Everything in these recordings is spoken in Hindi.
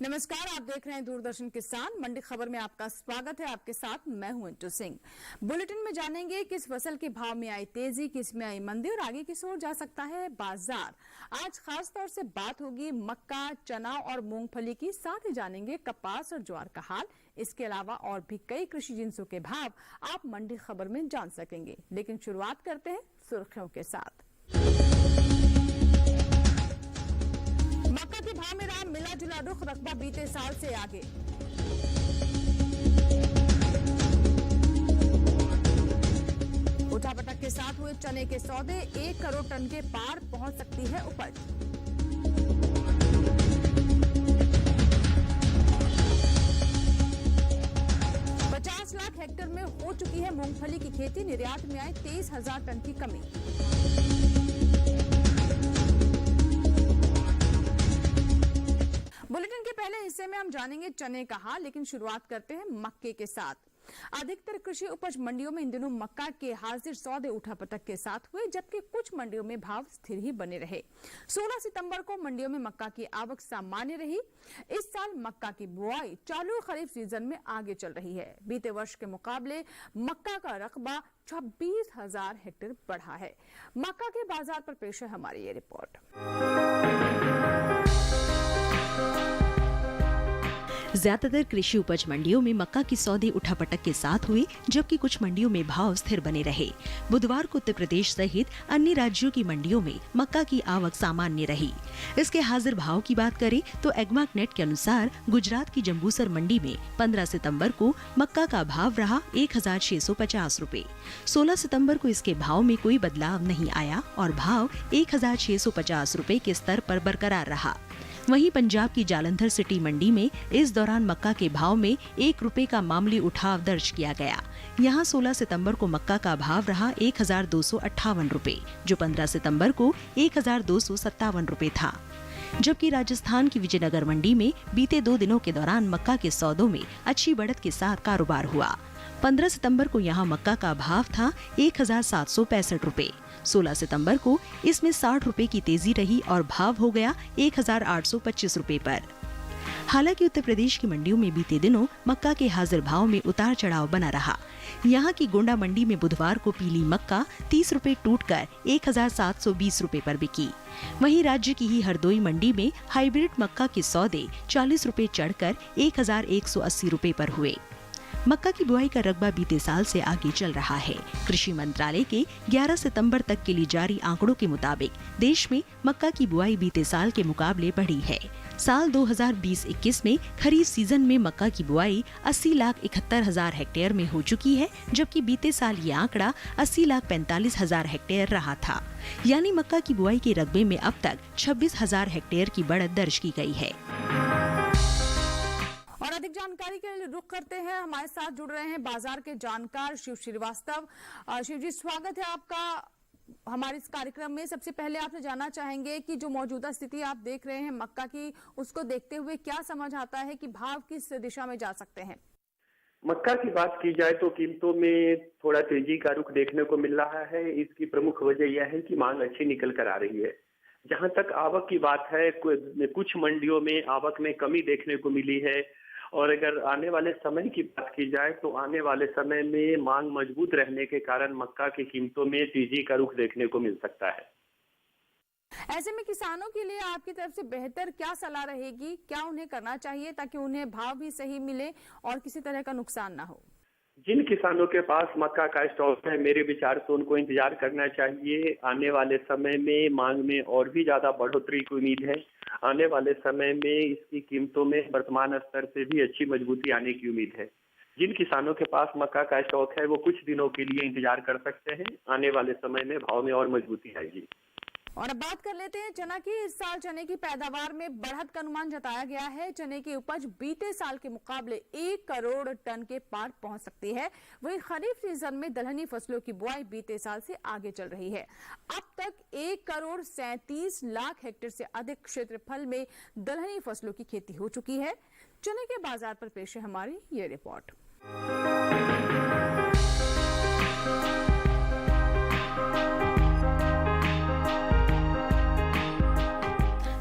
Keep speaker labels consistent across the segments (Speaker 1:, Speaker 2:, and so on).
Speaker 1: नमस्कार, आप देख रहे हैं दूरदर्शन किसान मंडी खबर में आपका स्वागत है। आपके साथ मैं हूं अंटू सिंह। बुलेटिन में जानेंगे किस फसल के भाव में आई तेजी, किस में आई मंदी और आगे किस ओर जा सकता है बाजार। आज खास तौर से बात होगी मक्का, चना और मूंगफली की, साथ ही जानेंगे कपास और ज्वार का हाल। इसके अलावा और भी कई कृषि जिंसों के भाव आप मंडी खबर में जान सकेंगे। लेकिन शुरुआत करते हैं सुर्खियों के साथ। मक्का के भाव में रहा मिला जुला रुख, रकबा बीते साल से आगे। उठापटक के साथ हुए चने के सौदे, 1 करोड़ टन के पार पहुंच सकती है उपज। लाख हेक्टेयर में हो चुकी है मूंगफली की खेती, निर्यात में आए 23,000 टन की कमी। बुलेटिन के पहले हिस्से में हम जानेंगे चने का हाल, लेकिन शुरुआत करते हैं मक्के के साथ। अधिकतर कृषि उपज मंडियों में इन दिनों मक्का के हाजिर सौदे उठापटक के साथ हुए, जबकि कुछ मंडियों में भाव स्थिर ही बने रहे। 16 सितंबर को मंडियों में मक्का की आवक सामान्य रही। इस साल मक्का की बुआई चालू खरीफ सीजन में आगे चल रही है। बीते वर्ष के मुकाबले मक्का का रकबा 26,000 हेक्टेयर बढ़ा है। मक्का के बाजार पर पेश है हमारी ये रिपोर्ट।
Speaker 2: ज्यादातर कृषि उपज मंडियों में मक्का की सौदे उठापटक के साथ हुए, जबकि कुछ मंडियों में भाव स्थिर बने रहे। बुधवार को उत्तर प्रदेश सहित अन्य राज्यों की मंडियों में मक्का की आवक सामान्य रही। इसके हाजिर भाव की बात करें तो एग्मार्क नेट के अनुसार गुजरात की जंबूसर मंडी में 15 सितंबर को मक्का का भाव रहा 1,650 रुपए। 16 सितंबर को इसके भाव में कोई बदलाव नहीं आया और भाव 1,650 रुपए के स्तर पर बरकरार रहा। वहीं पंजाब की जालंधर सिटी मंडी में इस दौरान मक्का के भाव में 1 रुपए का मामूली उठाव दर्ज किया गया। यहां 16 सितंबर को मक्का का भाव रहा 1,258 रुपए, जो 15 सितंबर को 1,257 रुपए था। जबकि राजस्थान की विजयनगर मंडी में बीते 2 दिनों के दौरान मक्का के सौदों में अच्छी बढ़त के साथ कारोबार हुआ। 15 सितंबर को यहां मक्का का भाव था 1,765 रुपए। 16 सितंबर को इसमें 60 रुपए की तेजी रही और भाव हो गया 1,825 रुपए पर। हालांकि उत्तर प्रदेश की मंडियों में बीते दिनों मक्का के हाजिर भाव में उतार चढ़ाव बना रहा। यहां की गोंडा मंडी में बुधवार को पीली मक्का 30 रुपए टूटकर 1,720 रुपए पर बिकी। वहीं राज्य की ही हरदोई मंडी में हाइब्रिड मक्का के सौदे 40 रुपए चढ़कर 1,180 रुपए पर हुए। मक्का की बुआई का रकबा बीते साल से आगे चल रहा है। कृषि मंत्रालय के 11 सितंबर तक के लिए जारी आंकड़ों के मुताबिक देश में मक्का की बुआई बीते साल के मुकाबले बढ़ी है। साल 2020-21 में खरीफ सीजन में मक्का की बुआई 80,71,000 हेक्टेयर में हो चुकी है, जबकि बीते साल ये आंकड़ा 80,45,000 हेक्टेयर रहा था। यानी मक्का की बुआई के रकबे में अब तक 26,000 हेक्टेयर की बढ़त दर्ज की गई है।
Speaker 1: और अधिक जानकारी के लिए रुख करते हैं, हमारे साथ जुड़ रहे हैं बाजार के जानकार शिव श्रीवास्तव। शिव जी, स्वागत है आपका हमारे इस कार्यक्रम में। सबसे पहले आपसे जानना चाहेंगे कि जो मौजूदा स्थिति आप देख रहे हैं मक्का की, उसको देखते हुए क्या समझ आता है कि भाव किस दिशा में जा सकते हैं?
Speaker 3: मक्का की बात की जाए तो कीमतों में थोड़ा तेजी का रुख देखने को मिल रहा है। इसकी प्रमुख वजह यह है कि मांग अच्छी निकल कर आ रही है। जहां तक आवक की बात है, कुछ मंडियों में आवक में कमी देखने को मिली है और अगर आने वाले समय की बात की जाए तो आने वाले समय में मांग मजबूत रहने के कारण मक्का की कीमतों में तेजी का रुख देखने को मिल सकता है।
Speaker 1: ऐसे में किसानों के लिए आपकी तरफ से बेहतर क्या सलाह रहेगी? क्या उन्हें करना चाहिए ताकि उन्हें भाव भी सही मिले और किसी तरह का नुकसान ना हो?
Speaker 3: जिन किसानों के पास मक्का का स्टॉक है, मेरे विचार से उनको इंतजार करना चाहिए। आने वाले समय में मांग में और भी ज्यादा बढ़ोतरी की उम्मीद है। आने वाले समय में इसकी कीमतों में वर्तमान स्तर से भी अच्छी मजबूती आने की उम्मीद है। जिन किसानों के पास मक्का का स्टॉक है वो कुछ दिनों के लिए इंतजार कर सकते हैं। आने वाले समय में भाव में और मजबूती आएगी।
Speaker 1: और अब बात कर लेते हैं चना की। इस साल चने की पैदावार में बढ़त का अनुमान जताया गया है। चने की उपज बीते साल के मुकाबले 1 करोड़ टन के पार पहुंच सकती है। वहीं खरीफ सीजन में दलहनी फसलों की बुआई बीते साल से आगे चल रही है। अब तक 1 करोड़ 37 लाख हेक्टेयर से अधिक क्षेत्रफल में दलहनी फसलों की खेती हो चुकी है। चने के बाजार पर पेश है हमारी ये रिपोर्ट।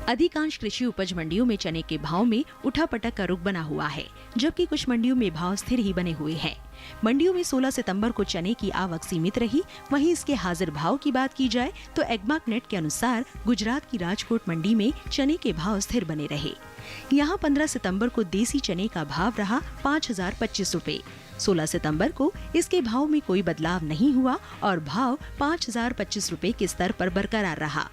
Speaker 2: अधिकांश कृषि उपज मंडियों में चने के भाव में उठापटक का रुख बना हुआ है, जबकि कुछ मंडियों में भाव स्थिर ही बने हुए हैं। मंडियों में 16 सितंबर को चने की आवक सीमित रही। वहीं इसके हाजिर भाव की बात की जाए तो एग्मार्क नेट के अनुसार गुजरात की राजकोट मंडी में चने के भाव स्थिर बने रहे। यहाँ 15 सितंबर को देसी चने का भाव रहा 5,025 रुपए। 16 सितंबर को इसके भाव में कोई बदलाव नहीं हुआ और भाव 5,025 रुपए के स्तर पर बरकरार रहा।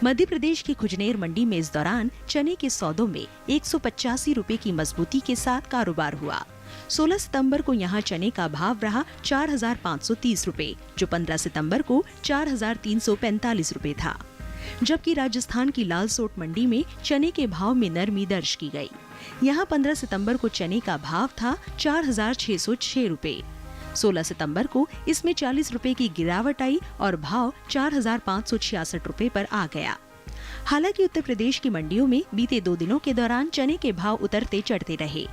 Speaker 2: मध्य प्रदेश की खुजनेर मंडी में इस दौरान चने के सौदों में 185 रुपए की मजबूती के साथ कारोबार हुआ। 16 सितंबर को यहां चने का भाव रहा 4,530 रुपए, जो 15 सितंबर को 4,345 रुपए था। जबकि राजस्थान की लालसोट मंडी में चने के भाव में नरमी दर्ज की गई। यहां 15 सितंबर को चने का भाव था 4,606 रुपए। 16 सितंबर को इसमें 40 रुपए की गिरावट आई और भाव 4,566 रुपए पर आ गया। हालांकि उत्तर प्रदेश की मंडियों में बीते 2 दिनों के दौरान चने के भाव उतरते चढ़ते रहे।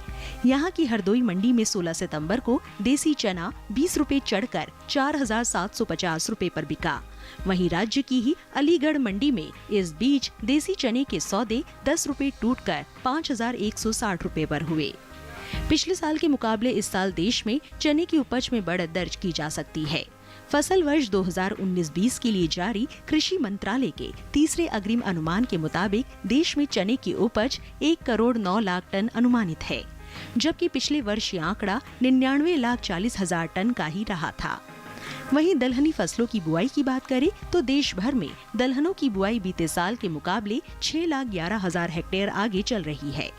Speaker 2: यहाँ की हरदोई मंडी में 16 सितंबर को देसी चना 20 रुपए चढ़कर 4,750 रुपए पर बिका। वहीं राज्य की ही अलीगढ़ मंडी में इस बीच देसी चने के सौदे 10 रुपए टूटकर 5,160 रुपए पर हुए। पिछले साल के मुकाबले इस साल देश में चने की उपज में बढ़त दर्ज की जा सकती है। फसल वर्ष 2019-20 के लिए जारी कृषि मंत्रालय के तीसरे अग्रिम अनुमान के मुताबिक देश में चने की उपज 1,09,00,000 टन अनुमानित है, जबकि पिछले वर्ष ये आंकड़ा 99,40,000 टन का ही रहा था। वहीं दलहनी फसलों की बुआई की बात करें तो देश भर में दलहनों की बुआई बीते साल के मुकाबले 6,11,000 हेक्टेयर आगे चल रही है।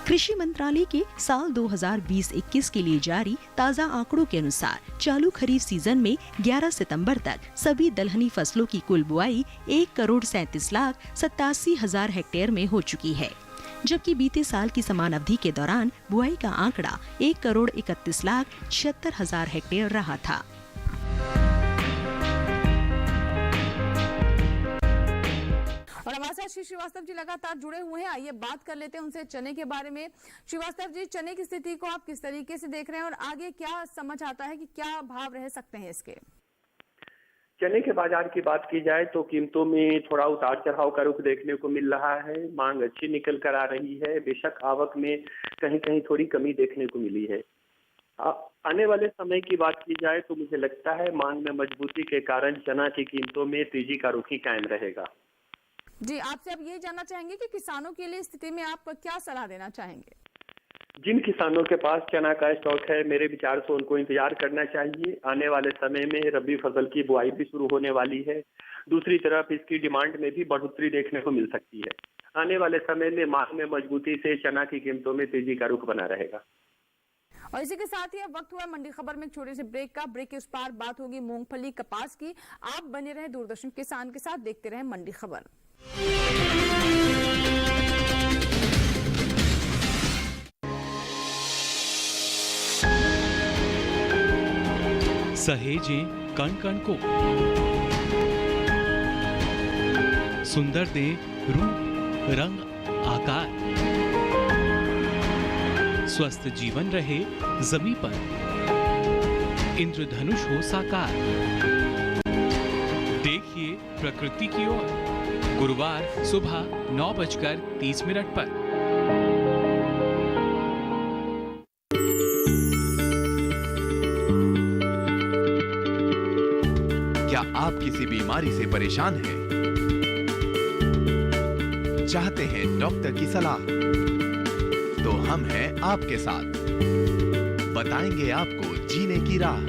Speaker 2: कृषि मंत्रालय के साल 2020-21 के लिए जारी ताज़ा आंकड़ों के अनुसार चालू खरीफ सीजन में 11 सितंबर तक सभी दलहनी फसलों की कुल बुआई 1,37,87,000 हेक्टेयर में हो चुकी है, जबकि बीते साल की समान अवधि के दौरान बुआई का आंकड़ा 1,31,76,000 हेक्टेयर रहा था।
Speaker 1: और हमारे साथ श्री श्रीवास्तव जी लगातार जुड़े हुए हैं। आइए बात कर लेते हैं उनसे चने के बारे में। श्रीवास्तव जी, चने की स्थिति को आप किस तरीके से देख रहे हैं और आगे क्या समझ आता है कि क्या भाव रह सकते हैं इसके?
Speaker 3: चने के बाजार की बात की जाए तो कीमतों में थोड़ा उतार चढ़ाव का रुख देखने को मिल रहा है। मांग अच्छी निकल कर आ रही है। बेशक आवक में कहीं कहीं थोड़ी कमी देखने को मिली है। आने वाले समय की बात की जाए तो मुझे लगता है मांग में मजबूती के कारण चना की कीमतों में तेजी का रुख ही कायम रहेगा।
Speaker 1: जी, आपसे अब ये जानना चाहेंगे कि किसानों के लिए स्थिति में आप क्या सलाह देना चाहेंगे?
Speaker 3: जिन किसानों के पास चना का स्टॉक है, मेरे विचार से उनको इंतजार करना चाहिए। आने वाले समय में रबी फसल की बुआई भी शुरू होने वाली है। दूसरी तरफ इसकी डिमांड में भी बढ़ोतरी देखने को मिल सकती है। आने वाले समय में मांग में मजबूती से चना की कीमतों में तेजी का रुख बना रहेगा।
Speaker 1: और इसी के साथ ही अब वक्त हुआ मंडी खबर में एक छोटे से ब्रेक का। ब्रेक के उस पार बात होगी मूंगफली कपास की। आप बने रहे दूरदर्शन किसान के साथ, देखते रहे मंडी खबर।
Speaker 4: सहेजें कण कण को, सुंदर दे रूप रंग आकार, स्वस्थ जीवन रहे जमी पर, इंद्रधनुष हो साकार। देखिए प्रकृति की ओर, गुरुवार सुबह 9:30 पर।
Speaker 5: क्या आप किसी बीमारी से परेशान हैं? चाहते हैं डॉक्टर की सलाह? तो हम हैं आपके साथ। बताएंगे आपको जीने की राह।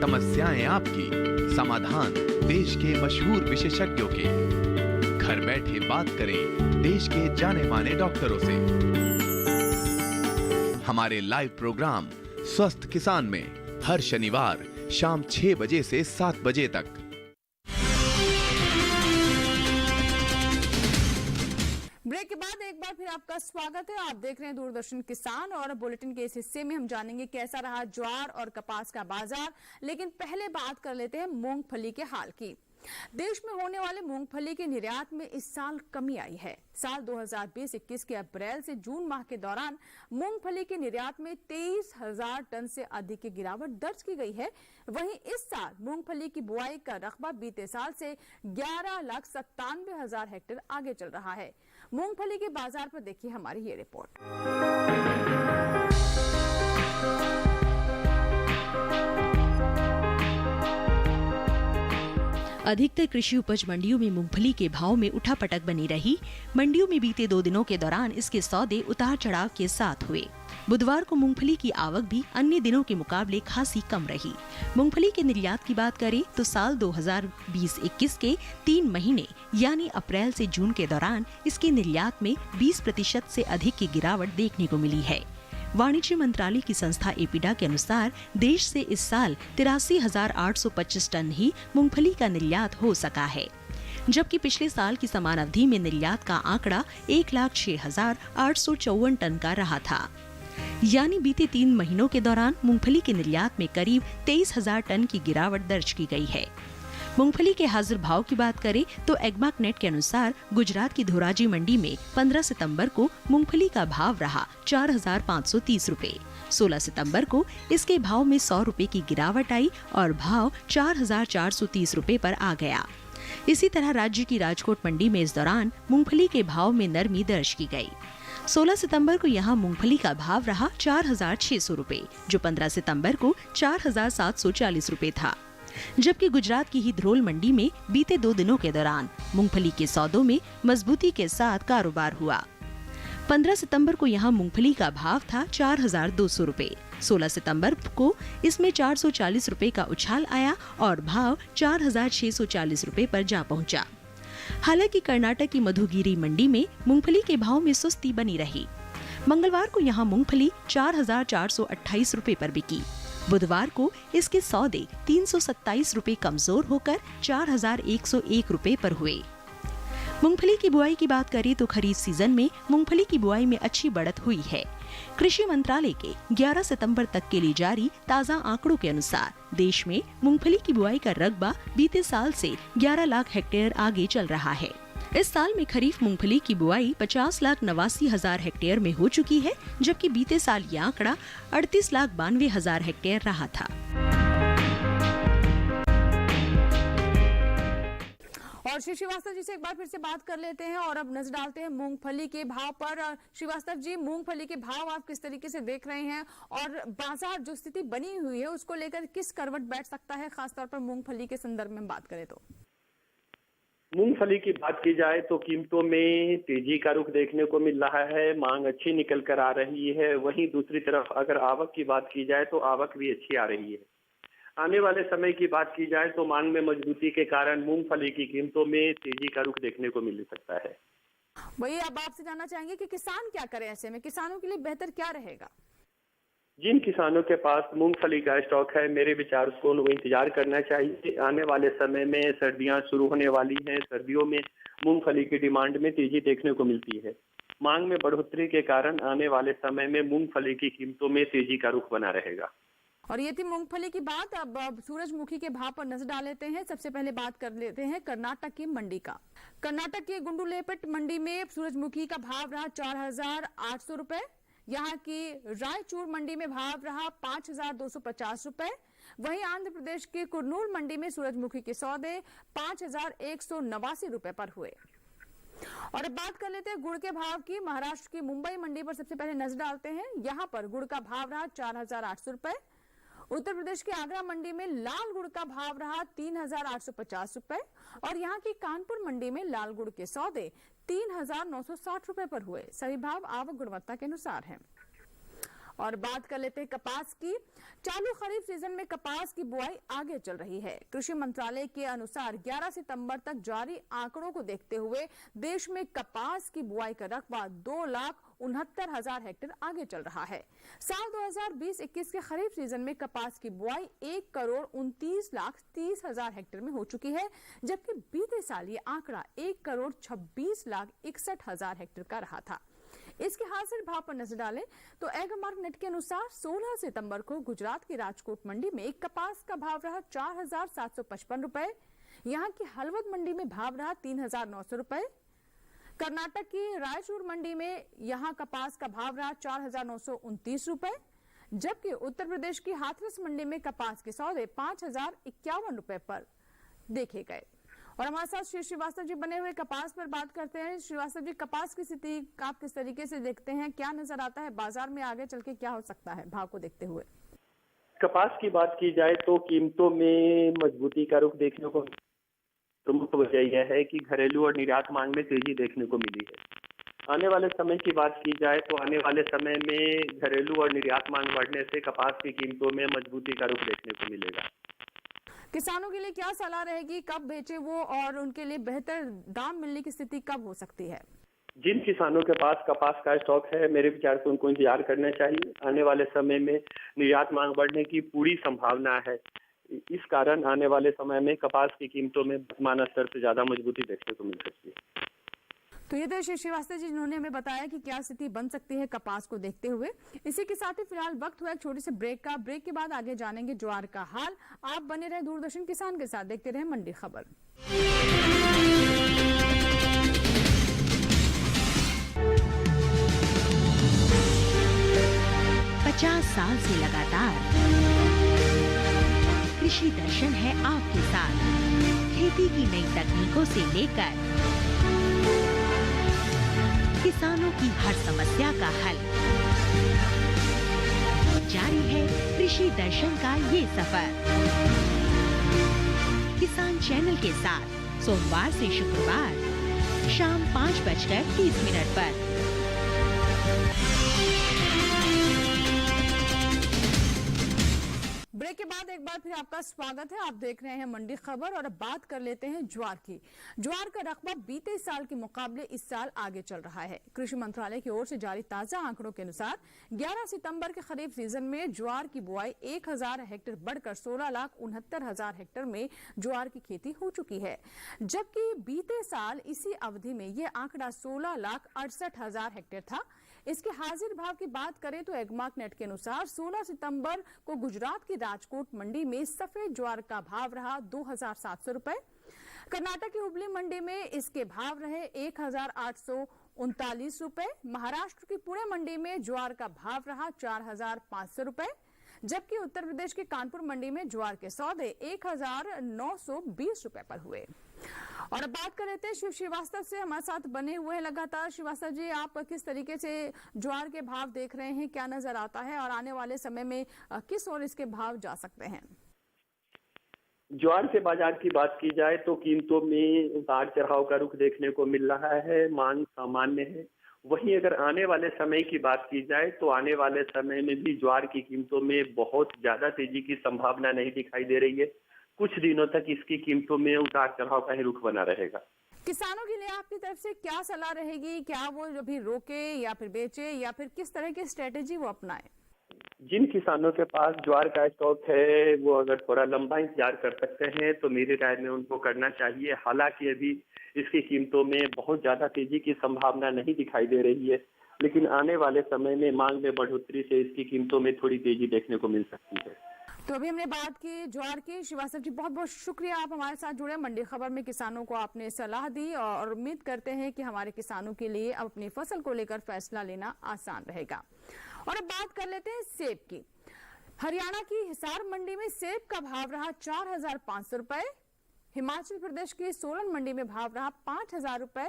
Speaker 5: समस्याएं आपकी, समाधान देश के मशहूर विशेषज्ञों के। घर बैठे बात करें देश के जाने माने डॉक्टरों से। हमारे लाइव प्रोग्राम स्वस्थ किसान में हर शनिवार शाम 6 बजे से 7 बजे तक।
Speaker 1: ब्रेक के बाद एक बार फिर आपका स्वागत है। आप देख रहे हैं दूरदर्शन किसान और बुलेटिन के इस हिस्से में हम जानेंगे कैसा रहा ज्वार और कपास का बाजार। लेकिन पहले बात कर लेते हैं मूंगफली के हाल की। देश में होने वाले मूंगफली के निर्यात में इस साल कमी आई है। साल 2020-21 के अप्रैल से जून माह के दौरान मूंगफली के निर्यात में 23,000 टन से अधिक की गिरावट दर्ज की गई है। वहीं इस साल मूंगफली की बुआई का रकबा बीते साल से 11,97,000 हेक्टेयर आगे चल रहा है। मूंगफली के बाजार पर देखिए हमारी ये रिपोर्ट।
Speaker 2: अधिकतर कृषि उपज मंडियों में मूंगफली के भाव में उठापटक बनी रही। मंडियों में बीते 2 दिनों के दौरान इसके सौदे उतार चढ़ाव के साथ हुए। बुधवार को मूंगफली की आवक भी अन्य दिनों के मुकाबले खासी कम रही। मूंगफली के निर्यात की बात करें तो साल 2020-21 के 3 महीने यानी अप्रैल से जून के दौरान इसके निर्यात में 20% से अधिक की गिरावट देखने को मिली है। वाणिज्य मंत्रालय की संस्था एपीडा के अनुसार देश से इस साल 83,825 टन ही मूंगफली का निर्यात हो सका है, जबकि पिछले साल की समान अवधि में निर्यात का आंकड़ा 1,06,854 टन का रहा था। यानी बीते 3 महीनों के दौरान मूंगफली के निर्यात में करीब 23,000 टन की गिरावट दर्ज की गई है। मूंगफली के हाजिर भाव की बात करें तो एग्मार्कनेट के अनुसार गुजरात की धोराजी मंडी में 15 सितंबर को मूंगफली का भाव रहा 4,530 रुपए। 16 सितंबर को इसके भाव में 100 रुपए की गिरावट आई और भाव 4,430 रुपए पर आ गया। इसी तरह राज्य की राजकोट मंडी में इस दौरान मूंगफली के भाव में नरमी दर्ज की गई। 16 सितंबर को यहां मूंगफली का भाव रहा 4,600 रुपए, जो 15 सितंबर को 4,740 रुपए था। जबकि गुजरात की ही धरोल मंडी में बीते 2 दिनों के दौरान मूंगफली के सौदों में मजबूती के साथ कारोबार हुआ। 15 सितंबर को यहां मूंगफली का भाव था 4,200 रुपए। 16 सितंबर को इसमें 440 रुपए का उछाल आया और भाव 4,640 रुपए पर जा पहुंचा। हालांकि कर्नाटक की मधुगिरी मंडी में मूंगफली के भाव में सुस्ती बनी रही। मंगलवार को यहां मूंगफली 4,428 रुपए पर बिकी। बुधवार को इसके सौदे 327 रुपए कमजोर होकर 4,101 रुपए पर हुए। मूंगफली की बुआई की बात करें तो खरीफ सीजन में मूंगफली की बुआई में अच्छी बढ़त हुई है। कृषि मंत्रालय के 11 सितंबर तक के लिए जारी ताज़ा आंकड़ों के अनुसार देश में मूंगफली की बुआई का रकबा बीते साल से 11 लाख हेक्टेयर आगे चल रहा है। इस साल में खरीफ मूंगफली की बुआई 50,89,000 हेक्टेयर में हो चुकी है, जबकि बीते साल ये आंकड़ा 38,92,000 हेक्टेयर रहा था।
Speaker 1: और श्री श्रीवास्तव जी से एक बार फिर से बात कर लेते हैं और अब नजर डालते हैं मूंगफली के भाव पर। श्रीवास्तव जी, मूंगफली के भाव आप किस तरीके से देख रहे हैं और बाजार जो स्थिति बनी हुई है उसको लेकर किस करवट बैठ सकता है, खासतौर पर मूंगफली के संदर्भ में बात करें तो?
Speaker 3: मूंगफली की बात की जाए तो कीमतों में तेजी का रुख देखने को मिल रहा है। मांग अच्छी निकल कर आ रही है। वहीं दूसरी तरफ अगर आवक की बात की जाए तो आवक भी अच्छी आ रही है। आने वाले समय की बात की जाए तो मांग में मजबूती के कारण मूंगफली की कीमतों में तेजी का रुख देखने को मिल सकता है।
Speaker 1: वही अब आपसे जानना चाहेंगे कि किसान क्या करें, ऐसे में किसानों के लिए बेहतर क्या रहेगा?
Speaker 3: जिन किसानों के पास मूंगफली का स्टॉक है, मेरे विचार को वो इंतजार करना चाहिए। आने वाले समय में सर्दियां शुरू होने वाली हैं। सर्दियों में मूंगफली की डिमांड में तेजी देखने को मिलती है। मांग में बढ़ोतरी के कारण आने वाले समय में मूंगफली की कीमतों में तेजी का रुख बना रहेगा।
Speaker 1: और ये थी मूंगफली की बात। अब सूरजमुखी के भाव पर नजर डाल लेते हैं। सबसे पहले बात कर लेते हैं कर्नाटक की मंडी का। कर्नाटक के गुंडुलेपेट मंडी में सूरजमुखी का भाव रहा 4,800 रुपए। यहाँ की रायचूर मंडी में भाव रहा 5,250 रुपए। वहीं आंध्र प्रदेश के कुर्नूल मंडी में सूरजमुखी के सौदे 5,189 रुपए पर हुए। और अब बात कर लेते हैं गुड़ के भाव की। महाराष्ट्र की मुंबई मंडी पर सबसे पहले नजर डालते हैं। यहाँ पर गुड़ का भाव रहा 4,800 रुपए। उत्तर प्रदेश के आगरा मंडी में लाल गुड़ का भाव रहा 3,850 रुपए और यहाँ की कानपुर मंडी में लाल गुड़ के सौदे 3,960 रुपए पर हुए। सभी भाव आवक गुणवत्ता के अनुसार हैं। और बात कर लेते हैं कपास की। चालू खरीफ सीजन में कपास की बुआई आगे चल रही है। कृषि मंत्रालय के अनुसार 11 सितंबर तक जारी आंकड़ों को देखते हुए देश में कपास की बुआई का रकबा 2,69,000 हेक्टेयर आगे चल रहा है। साल 2020-21 के खरीफ सीजन में कपास की बुआई 1,29,30,000 हेक्टेयर में हो चुकी है, जबकि बीते साल ये आंकड़ा 1,26,61,000 हेक्टेयर का रहा था। इसके हाजिर भाव पर नजर डालें तो एग्मार्कनेट के अनुसार 16 सितंबर को गुजरात की राजकोट मंडी में कपास का भाव रहा 4,755 रुपए। यहाँ की हलवद मंडी में भाव रहा 3,900 रुपए। कर्नाटक की रायचूर मंडी में यहाँ कपास का भाव रहा 4,929 रुपए, जबकि उत्तर प्रदेश की हाथरस मंडी में कपास के सौदे 5,051 रुपए पर देखे गए। और हमारे साथ श्री श्रीवास्तव जी बने हुए कपास पर बात करते हैं। श्रीवास्तव जी, कपास की स्थिति आप किस तरीके से देखते हैं, क्या नजर आता है बाजार में आगे चल के क्या हो सकता है भाव को देखते हुए?
Speaker 3: कपास की बात की जाए तो कीमतों में मजबूती का रुख देखने को, प्रमुख वजह यह है कि घरेलू और निर्यात मांग में तेजी देखने को मिली है। आने वाले समय की बात की जाए तो आने वाले समय में घरेलू और निर्यात मांग बढ़ने से कपास की कीमतों में मजबूती का रुख देखने को मिलेगा।
Speaker 1: किसानों के लिए क्या सलाह रहेगी, कब बेचे वो और उनके लिए बेहतर दाम मिलने की स्थिति कब हो सकती है?
Speaker 3: जिन किसानों के पास कपास का स्टॉक है, मेरे विचार से उनको इंतजार करना चाहिए। आने वाले समय में निर्यात मांग बढ़ने की पूरी संभावना है। इस कारण आने वाले समय में कपास की कीमतों में वर्तमान स्तर से ज्यादा मजबूती देखने को मिल सकती है।
Speaker 1: तो ये तो श्री श्रीवास्तव जी जिन्होंने हमें बताया कि क्या स्थिति बन सकती है कपास को देखते हुए। इसी के साथ ही फिलहाल वक्त हुआ एक छोटे से ब्रेक का। ब्रेक के बाद आगे जानेंगे ज्वार का हाल। आप बने रहे दूरदर्शन किसान के साथ, देखते रहे मंडी खबर।
Speaker 2: 50 साल से लगातार कृषि दर्शन है आपके साथ। खेती की नई तकनीकों से लेकर किसानों की हर समस्या का हल, जारी है कृषि दर्शन का ये सफर। किसान चैनल के साथ सोमवार से शुक्रवार शाम 5:30 पर।
Speaker 1: ब्रेक के बाद एक बार फिर आपका स्वागत है। आप देख रहे हैं मंडी खबर और अब बात कर लेते हैं ज्वार की। ज्वार का रकबा बीते साल के मुकाबले इस साल आगे चल रहा है। कृषि मंत्रालय की ओर से जारी ताजा आंकड़ों के अनुसार 11 सितंबर के खरीफ सीजन में ज्वार की बुआई 1,000 हेक्टेयर बढ़कर 16,69,000 हेक्टेयर में ज्वार की खेती हो चुकी है, जबकि बीते साल इसी अवधि में ये आंकड़ा 16,68,000 हेक्टेयर था। इसके हाजिर भाव की बात करें तो एगमार्क नेट के अनुसार 16 सितंबर को गुजरात की राजकोट मंडी में सफेद ज्वार का भाव रहा 2,700 रुपए। कर्नाटक की हुबली मंडी में इसके भाव रहे 1,839 रुपए। महाराष्ट्र की पुणे मंडी में ज्वार का भाव रहा 4,500 रुपए, जबकि उत्तर प्रदेश के कानपुर मंडी में ज्वार के सौदे 1,920 रुपए पर हुए। और अब बात कर रहे थे शिव श्रीवास्तव से, हमारे साथ बने हुए हैं लगातार। श्रीवास्तव जी, आप किस तरीके से ज्वार के भाव देख रहे हैं, क्या नजर आता है और आने वाले समय में किस ओर इसके भाव जा सकते हैं?
Speaker 3: ज्वार के बाजार की बात की जाए तो कीमतों में उतार चढ़ाव का रुख देखने को मिल रहा है। मांग सामान्य है। वहीं अगर आने वाले समय की बात की जाए तो आने वाले समय में भी ज्वार की कीमतों में बहुत ज्यादा तेजी की संभावना नहीं दिखाई दे रही है। कुछ दिनों तक इसकी कीमतों में उतार चढ़ाव का ही रुख बना रहेगा।
Speaker 1: किसानों के लिए आपकी तरफ से क्या सलाह रहेगी? क्या वो अभी रोके या फिर बेचे या फिर किस तरह की स्ट्रेटेजी वो अपनाए?
Speaker 3: जिन किसानों के पास ज्वार का स्टॉक है वो अगर थोड़ा लंबा इंतजार कर सकते हैं तो मेरी राय में उनको करना चाहिए। हालांकि अभी इसकी कीमतों में बहुत ज्यादा तेजी की संभावना नहीं दिखाई दे रही है, लेकिन आने वाले समय में मांग में बढ़ोतरी से इसकी कीमतों में थोड़ी तेजी देखने को मिल सकती है।
Speaker 1: तो अभी हमने बात की ज्वार की। श्रीवास्तव जी, बहुत बहुत शुक्रिया, आप हमारे साथ जुड़े। मंडी खबर में किसानों को आपने सलाह दी और उम्मीद करते हैं कि हमारे किसानों के लिए अब अपनी फसल को लेकर फैसला लेना आसान रहेगा। और अब बात कर लेते हैं सेब की। हरियाणा की हिसार मंडी में सेब का भाव रहा 4,500 रुपए। हिमाचल प्रदेश की सोलन मंडी में भाव रहा 5,000 रुपए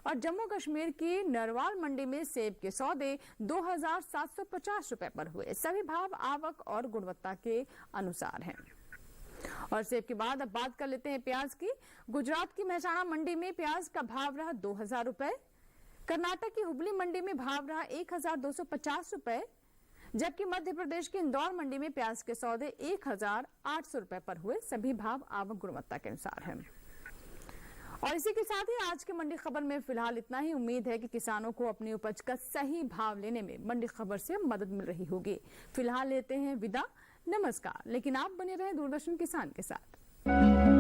Speaker 1: और जम्मू कश्मीर की नरवाल मंडी में सेब के सौदे 2,750 रुपए पर हुए। सभी भाव आवक और गुणवत्ता के अनुसार हैं। और सेब के बाद अब बात कर लेते हैं प्याज की। गुजरात की मेहसाणा मंडी में प्याज का भाव रहा 2,000 रुपए। कर्नाटक की हुबली मंडी में भाव रहा 1,250 रुपए, जबकि मध्य प्रदेश की इंदौर मंडी में प्याज के सौदे 1,800 रुपए पर हुए। सभी भाव आवक गुणवत्ता के अनुसार हैं। और इसी के साथ ही आज के मंडी खबर में फिलहाल इतना ही। उम्मीद है कि किसानों को अपनी उपज का सही भाव लेने में मंडी खबर से मदद मिल रही होगी। फिलहाल लेते हैं विदा, नमस्कार। लेकिन आप बने रहें दूरदर्शन किसान के साथ।